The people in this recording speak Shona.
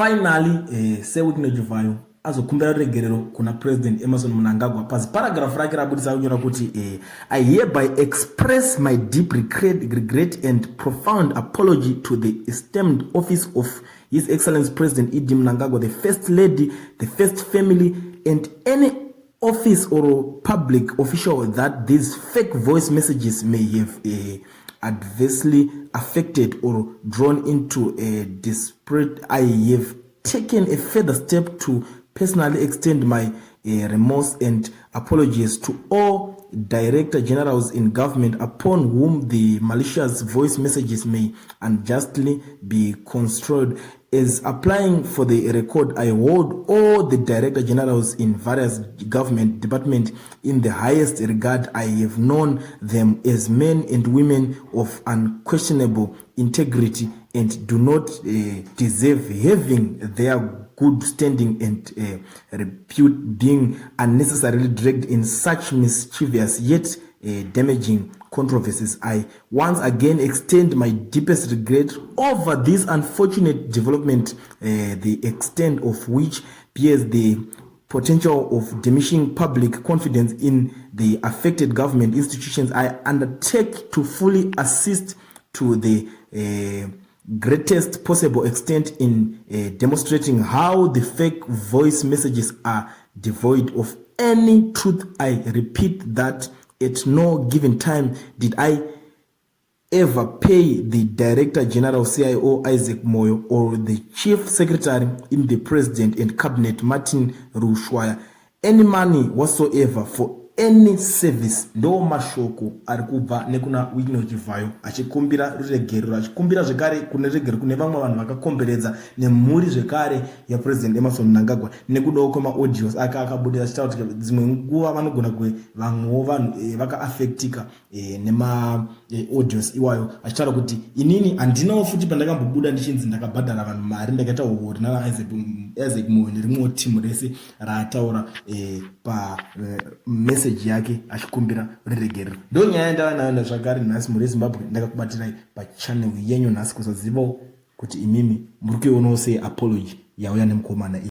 finally seweekend chivayo azokumbira regerero kuna president Emmerson Mnangagwa pasi paragraph rake rabudisa kunyora kuti I hereby express my deep regret and profound apology to the esteemed office of His Excellency President Idi Mnangagwa, the First Lady, the First Family, and any office or public official that these fake voice messages may have adversely affected or drawn into a dispute. I have taken a further step to personally extend my remorse and apologies to all director generals in government upon whom the malicious voice messages may unjustly be construed. As applying for the record, I hold all the director generals in various government departments in the highest regard. I have known them as men and women of unquestionable integrity and do not deserve having their good standing and repute being unnecessarily dragged in such mischievous yet damaging controversies. I once again extend my deepest regret over this unfortunate development, the extent of which bears the potential of diminishing public confidence in the affected government institutions. I undertake to fully assist to the greatest possible extent in demonstrating how the fake voice messages are devoid of any truth. I repeat that at no given time did I ever pay the Director General CIO Isaac Moyo or the Chief Secretary in the President and Cabinet Martin Rushwaya any money whatsoever for any service. Ndo mashoko arikubva nekuna weekend chivayo achikumbira regerero achikumbira zvekare kune regerero kune vamwe vanhu vakakomberedza nemhuri zvekare ya President Emmerson Mnangagwa nekudawo kwema audios akabudira achitaura kuti dzimwe nguva vanogona vamwewo vanhu vakaafectika nema audios iwayo achitaura kuti inini handinawo futi pandakambobuda ndichinzi ndakabhadhara vanhu mari ndakaita uori nana Isaac Moyo nerimwewo timu rese raataura pa message yake achikumbira regerero. Ndo nyaya yandavanayo zvakare nhasi muri Zimbabwe ndakakubatirai pachannel yenyu nhasi kuzozivawo kuti imimi muri kuionawo sei apology yauya nemukomana